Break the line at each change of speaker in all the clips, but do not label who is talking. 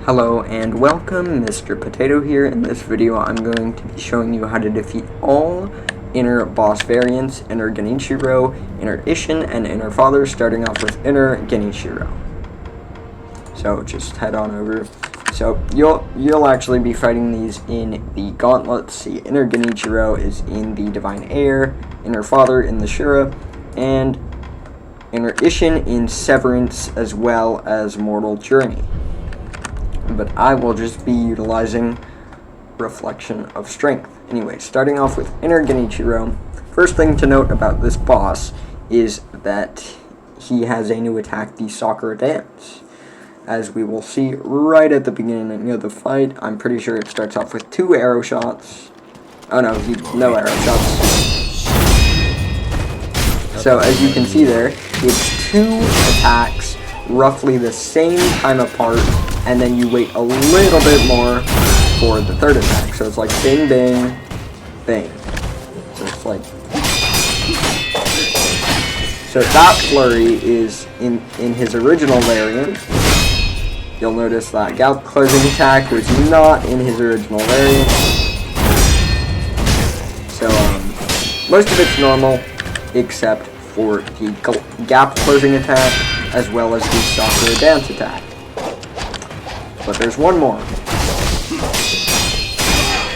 Hello and welcome, Mr. Potato here. In this video I'm going to be showing you how to defeat all inner boss variants, Inner Genichiro, Inner Isshin, and Inner Father, starting off with Inner Genichiro. So just head on over. So you'll actually be fighting these in the gauntlets. See, Inner Genichiro is in the Divine Air, Inner Father in the Shura, and Inner Isshin in Severance, as well as Mortal Journey. But I will just be utilizing Reflection of Strength. Anyway, starting off with Inner Genichiro, first thing to note about this boss is that he has a new attack, the Sakura Dance. As we will see right at the beginning of the fight, I'm pretty sure it starts off with 2 arrow shots. Oh no, no arrow shots. So as you can see there, it's 2 attacks roughly the same time apart, and then you wait a little bit more for the third attack. So it's like bing, bing, bing. So it's like... So that flurry is in his original variant. You'll notice that gap closing attack was not in his original variant. So most of it's normal, except for the gap closing attack, as well as the Sakura Dance attack. But there's one more.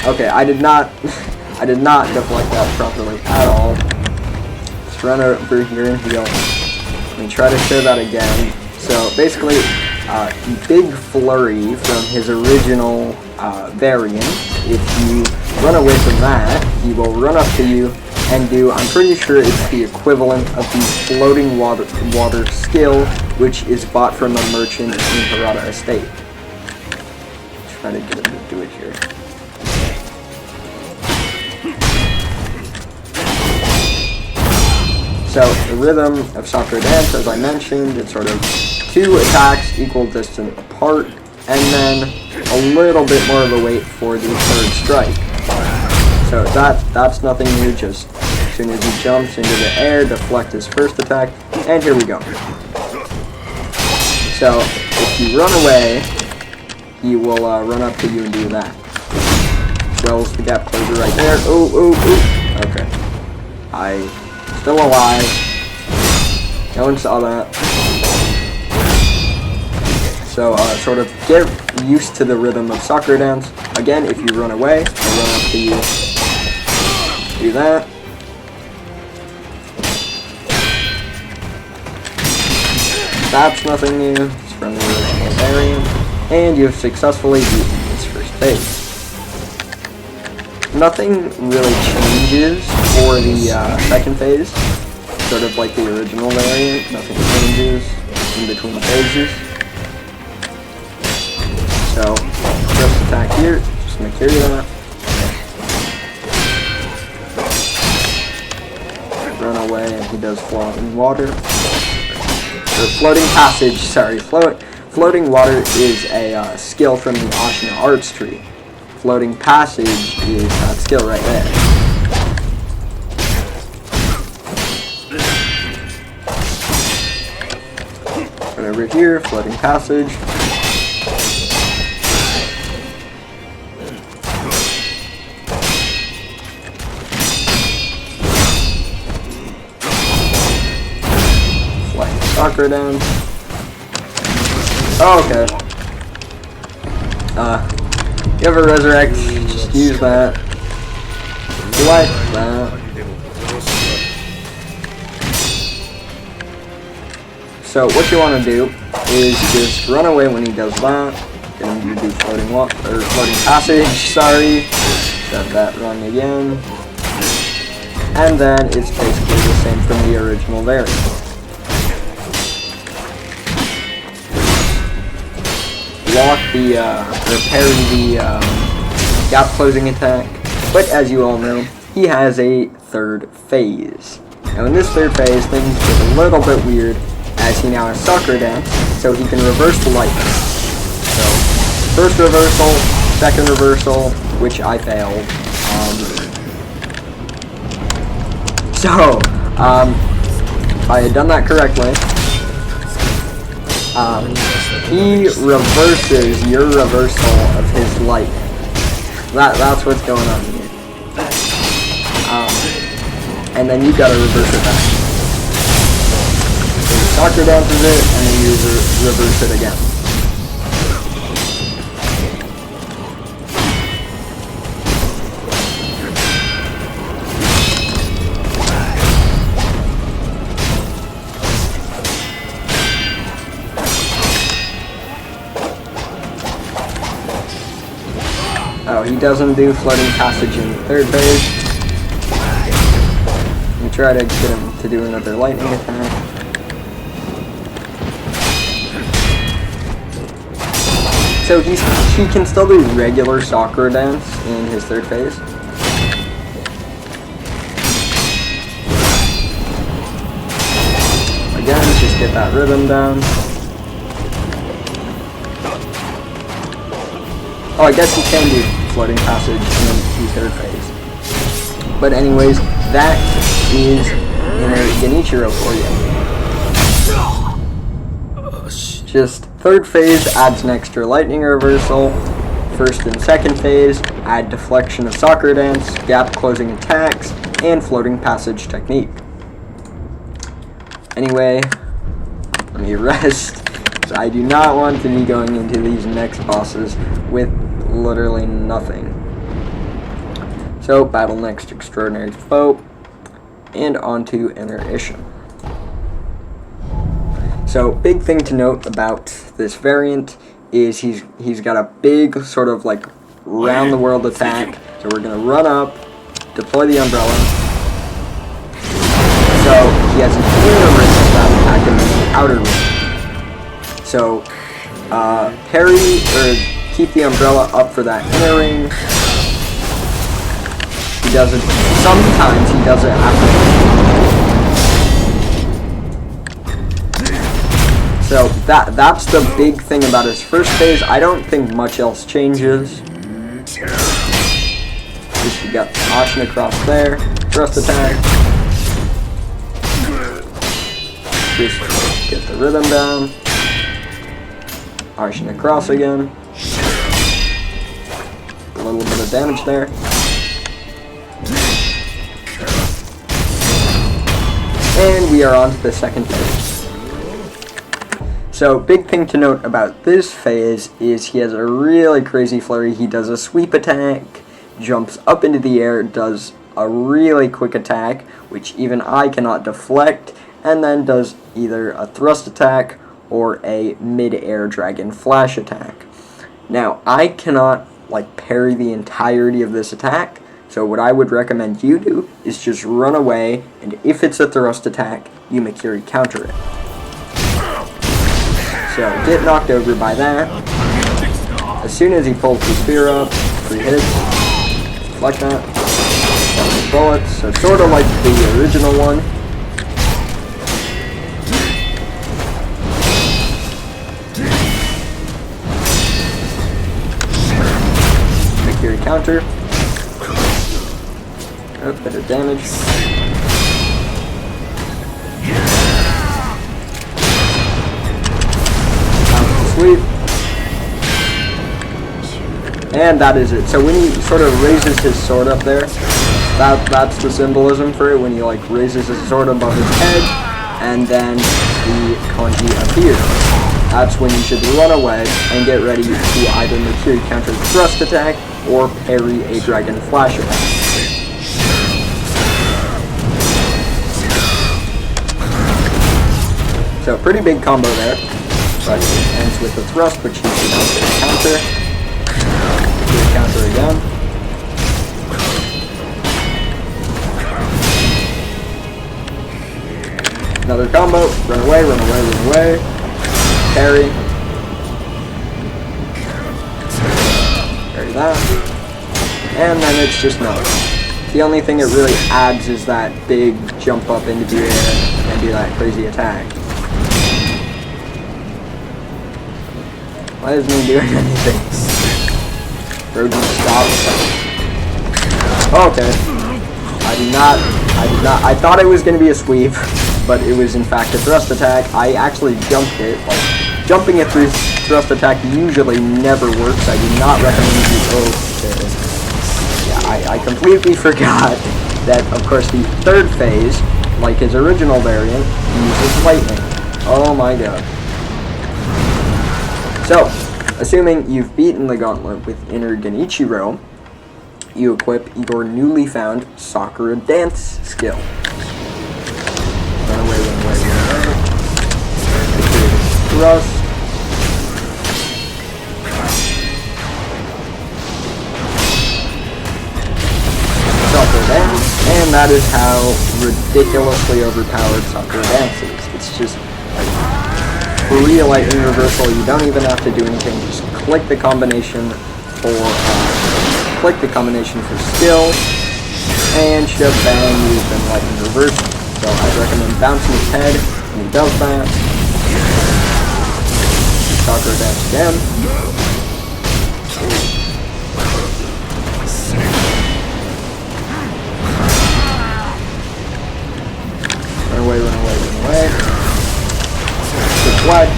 Okay, I did not deflect that properly at all. Let's run over here and heal. Let me try to show that again. So basically, the big flurry from his original variant, if you run away from that, he will run up to you and do, I'm pretty sure it's the equivalent of the floating water skill, which is bought from a merchant in Harada Estate. Try to get him to do it here. So the rhythm of Sakura Dance, as I mentioned, it's sort of 2 attacks equal distance apart, and then a little bit more of a wait for the third strike. So that's nothing new, just as soon as he jumps into the air, deflect his first attack, and here we go. So if you run away, he will run up to you and do that. As well as the gap closer right there. Oh. Okay. I'm still alive. No one saw that. So sort of get used to the rhythm of Sakura Dance. Again, if you run away, I'll run up to you. Do that. That's nothing new. It's from the original variant. And you've successfully beaten this first phase. Nothing really changes for the second phase. Sort of like the original variant. Nothing changes in between phases. So, just attack here. Just make sure of that. Run away and he does floating water. Or floating passage, sorry. Floating water is a skill from the Ashina Arts tree. Floating passage is that skill right there. Right over here, floating passage. Flying Sakura down. Oh, okay. You have a resurrect, just use that. Like that. So what you want to do is just run away when he does that. Get him to do floating passage, sorry. Set that run again. And then it's basically the same from the original variant. Block the, repairing the gap closing attack, but as you all know, he has a third phase. Now in this third phase, things get a little bit weird, as he now has Sakura Dance, so he can reverse the lightning. So, first reversal, second reversal, which I failed. If I had done that correctly, he reverses your reversal of his light. That's what's going on here. And then you gotta reverse it back. So you soccer dances it, and then you reverse it again. Oh, he doesn't do floating passage in the third phase. We try to get him to do another lightning attack. So he can still do regular Sakura dance in his third phase. Again, just get that rhythm down. Oh, I guess he can do floating passage in the third phase. But anyways, that is Inner Genichiro for you. Just third phase adds an extra lightning reversal. First and second phase add deflection of Sakura dance, gap closing attacks, and floating passage technique. Anyway, let me rest. I do not want to be going into these next bosses with literally nothing. So, battle next extraordinary foe, and onto Inner Isshin. So, big thing to note about this variant is he's got a big sort of like round the world attack. So we're gonna run up, deploy the umbrella. So he has an inner ring of that attack and then an outer ring. So, parry, or keep the umbrella up for that inner ring. He does it, sometimes he does it after. So, that's the big thing about his first phase. I don't think much else changes. Just you got Isshin across there, thrust attack. Just get the rhythm down. Isshin across again. A little bit of damage there. And we are on to the second phase. So, big thing to note about this phase is he has a really crazy flurry. He does a sweep attack, jumps up into the air, does a really quick attack, which even I cannot deflect, and then does either a thrust attack or a mid-air dragon flash attack. Now, I cannot parry the entirety of this attack, so what I would recommend you do is just run away, and if it's a thrust attack, you Mikiri counter it. So, get knocked over by that. As soon as he pulls the spear up, 3 hits, like that, bullets, so sort of like the original one. Mikiri counter. Oh, bit of damage. Sweep. And that is it. So when he sort of raises his sword up there, that's the symbolism for it, when he raises his sword above his head, and then the kanji appears. That's when you should run away and get ready to either Mikiri counter the thrust attack or parry a dragon flash attack. So pretty big combo there. But it ends with the thrust, which he should counter. Do a counter again. Another combo. Run away, run away, run away. Parry. Parry that. And then it's just no. The only thing it really adds is that big jump up into the air and do that crazy attack. Why isn't he doing anything? Rogan stops. Okay. I thought it was going to be a sweep, but it was in fact a thrust attack. I actually jumped it, jumping it through thrust attack usually never works. I do not recommend you. Oh, yeah, I completely forgot that, of course, the third phase, like his original variant, uses lightning. Oh my god. So, assuming you've beaten the gauntlet with Inner Genichiro, you equip your newly found Sakura dance skill. Run away, run away, run away. Thrust. Sakura dance, and that is how ridiculously overpowered Sakura dance is. It's just like free lightning reversal. You don't even have to do anything. Just click the combination for skill, and shabang, you've been lightning reversal. So I'd recommend bouncing his head when he does that. Sakura dance again. Run away, run away, run away. Deflect.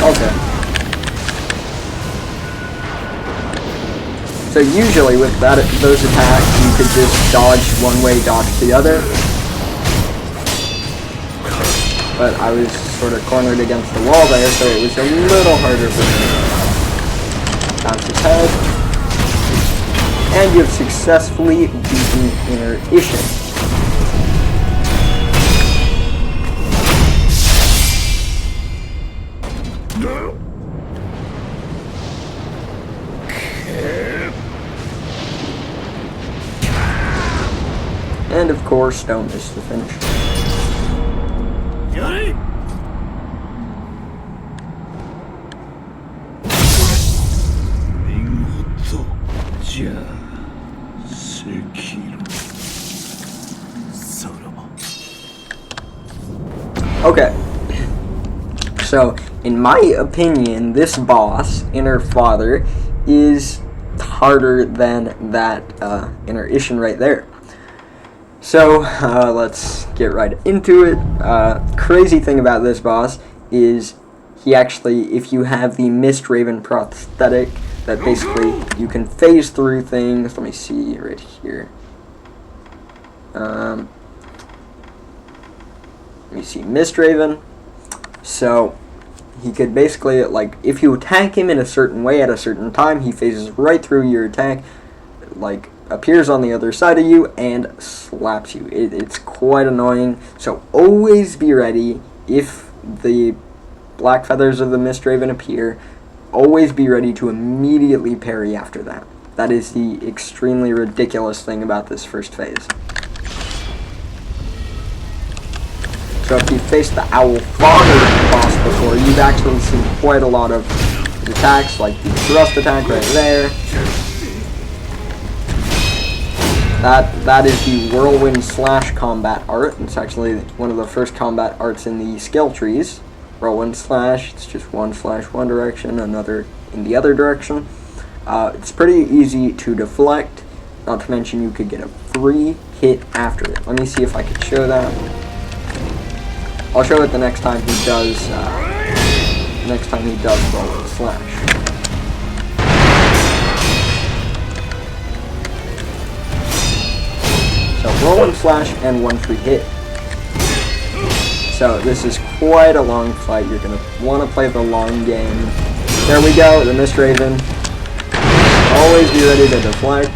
Okay. So usually with those attacks, you could just dodge one way, dodge the other. But I was sort of cornered against the wall there, so it was a little harder for me. Bounce his head. And you have successfully beaten Inner Isshin. And of course, don't miss the finish. Okay. So, in my opinion, this boss, Inner Father, is harder than that Inner Isshin right there. So, let's get right into it. Crazy thing about this boss is he actually, if you have the Mist Raven prosthetic, that basically you can phase through things. Let me see right here. Let me see, Mist Raven. So, he could basically, like, if you attack him in a certain way at a certain time, he phases right through your attack, like, appears on the other side of you and slaps you. It's quite annoying, so always be ready. If the black feathers of the Mist Raven appear, always be ready to immediately parry after that. That is the extremely ridiculous thing about this first phase. So if you've faced the Owl Father boss before, you've actually seen quite a lot of attacks, like the thrust attack right there. That is the Whirlwind Slash combat art. It's actually one of the first combat arts in the skill trees. Whirlwind Slash, it's just one slash one direction, another in the other direction. It's pretty easy to deflect, not to mention you could get a free hit after it. Let me see if I can show that. I'll show it the next time he does Whirlwind Slash. So Whirlwind Slash and one free hit. So this is quite a long fight. You're going to want to play the long game. There we go, the Mist Raven. Always be ready to deflect.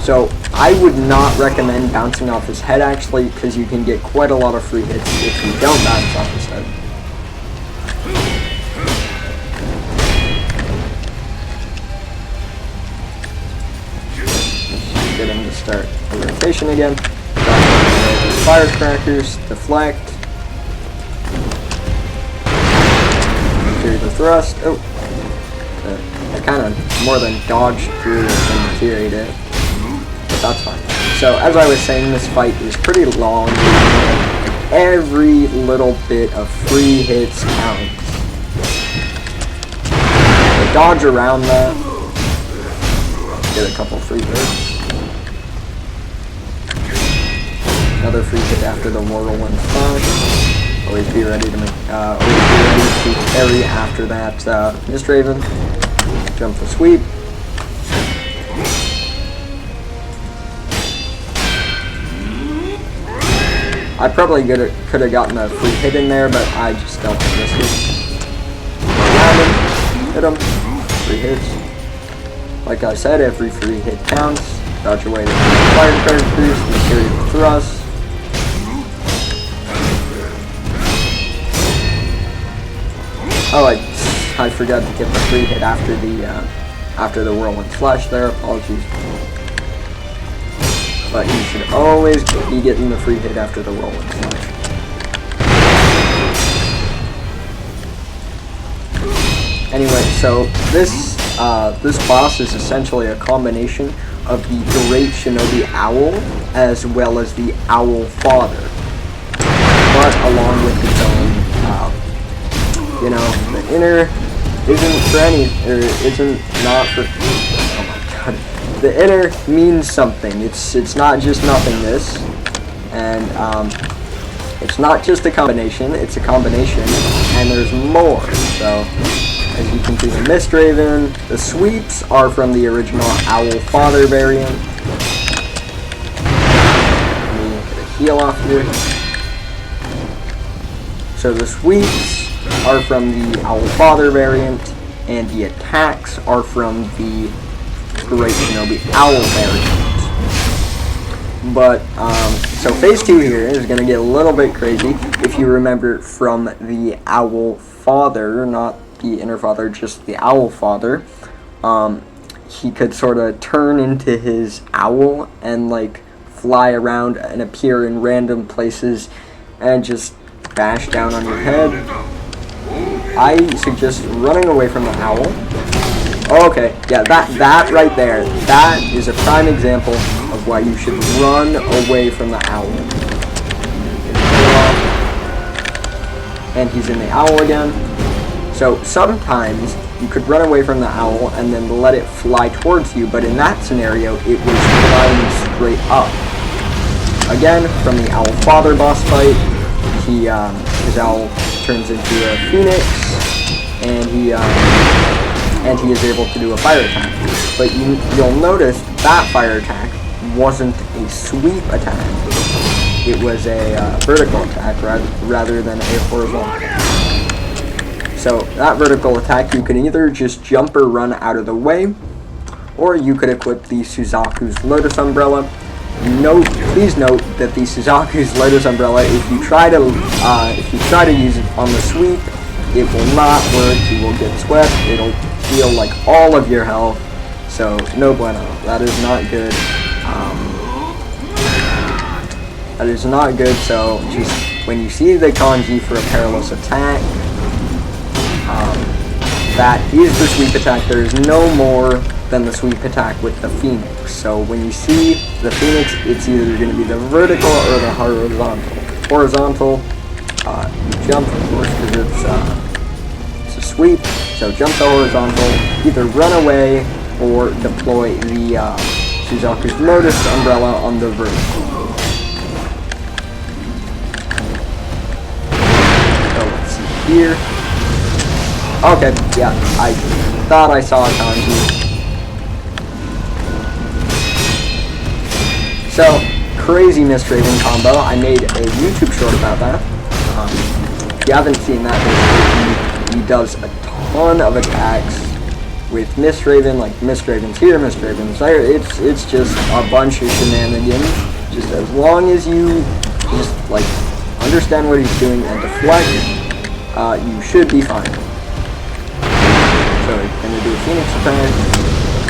So I would not recommend bouncing off his head actually, because you can get quite a lot of free hits if you don't bounce off his head. Get him to start the rotation again. Firecrackers, deflect. Through the thrust. Oh, I kind of more than dodged through it than parried it, but that's fine. So as I was saying, this fight is pretty long. Every little bit of free hits counts. So dodge around that. Get a couple free hits. Another free hit after the whirlwind flash. Always be ready to carry after that Mist Raven. Jump the sweep. I probably could have gotten a free hit in there, but I just don't miss it. Hit him. Free hits. Like I said, every free hit counts. Dodge away to firecrackers, material thrust. Oh, I forgot to get the free hit after the whirlwind flash there. Apologies. But you should always be getting the free hit after the whirlwind flash. Anyway, so this boss is essentially a combination of the Great Shinobi Owl as well as the Owl Father, but along with its own, the inner isn't for any, or isn't not for. Oh my god, the inner means something. It's not just nothingness, and it's not just a combination. It's a combination, and there's more. So. As you can see, the Mist Raven, the sweeps are from the original Owl Father variant. Let me get a heal off here. So the sweeps are from the Owl Father variant, and the attacks are from the Great Shinobi Owl variant. But, so phase 2 here is going to get a little bit crazy if you remember from the Owl Father, not the Inner Father, just the Owl Father. He could sort of turn into his owl and like fly around and appear in random places and just bash down on your head. I suggest running away from the owl. Oh, okay, yeah, that right there, that is a prime example of why you should run away from the owl. And he's in the owl again. So sometimes you could run away from the owl and then let it fly towards you, but in that scenario, it was flying straight up. Again, from the Owl Father boss fight, his owl turns into a phoenix, and he is able to do a fire attack. But you'll notice that fire attack wasn't a sweep attack. It was a vertical attack rather than a horizontal. So that vertical attack, you can either just jump or run out of the way, or you could equip the Suzaku's Lotus Umbrella. Please note that the Suzaku's Lotus Umbrella, if you try to use it on the sweep, it will not work. You will get swept. It'll heal like all of your health. So no bueno. That is not good. That is not good. So just when you see the kanji for a perilous attack, that is the sweep attack. There is no more than the sweep attack with the Phoenix. So when you see the Phoenix, it's either going to be the vertical or the horizontal. Horizontal, you jump, of course, because it's a sweep. So jump the horizontal, either run away or deploy the Suzaku's Lotus Umbrella on the vertical. So let's see here. Okay, yeah, I thought I saw a kanji. So, crazy Mist Raven combo. I made a YouTube short about that. If you haven't seen that, he does a ton of attacks with Mist Raven, like Mist Raven's here, Mist Raven's there. It's just a bunch of shenanigans. Just as long as you just like understand what he's doing and deflect, you should be fine. So he's gonna do a Phoenix attack.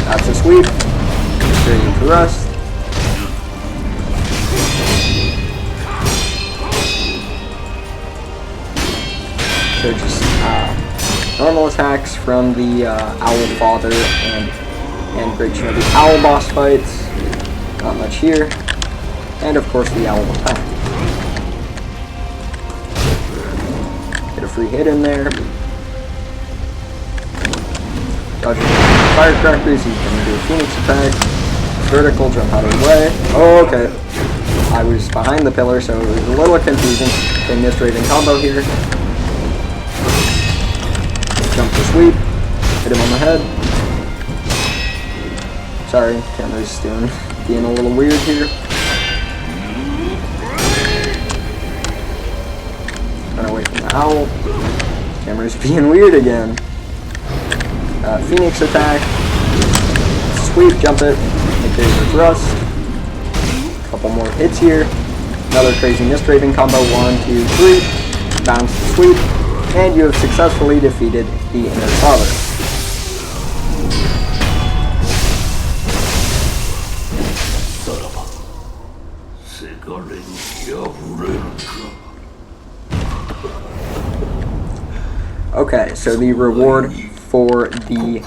That's a sweep. Straight into Rust. So just normal attacks from the Owl Father and Great Shinobi Owl boss fights. Not much here. And of course the Owl attack. Get a free hit in there. Dodging firecrackers, he's going to do a Phoenix attack. Vertical, jump out of the way. Oh, okay. I was behind the pillar, so it was a little confusing. Okay, missed Raven combo here. Jump to sweep. Hit him on the head. Sorry, camera's being a little weird here. Run away from the owl. Camera's being weird again. Phoenix attack. Sweep, jump it. Make there's a thrust. Couple more hits here. Another crazy missed Raven combo. 1, 2, 3. Bounce to sweep. And you have successfully defeated the Inner Father. Okay, so the reward for the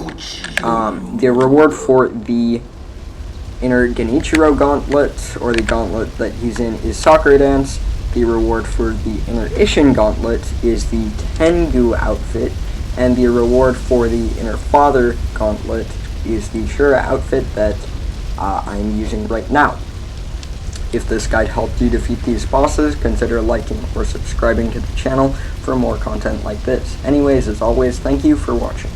Inner Genichiro gauntlet, or the gauntlet that he's in, is Sakura Dance. The reward for the Inner Isshin gauntlet is the Tengu outfit, and the reward for the Inner Father gauntlet is the Shura outfit that I'm using right now. If this guide helped you defeat these bosses, consider liking or subscribing to the channel for more content like this. Anyways, as always, thank you for watching.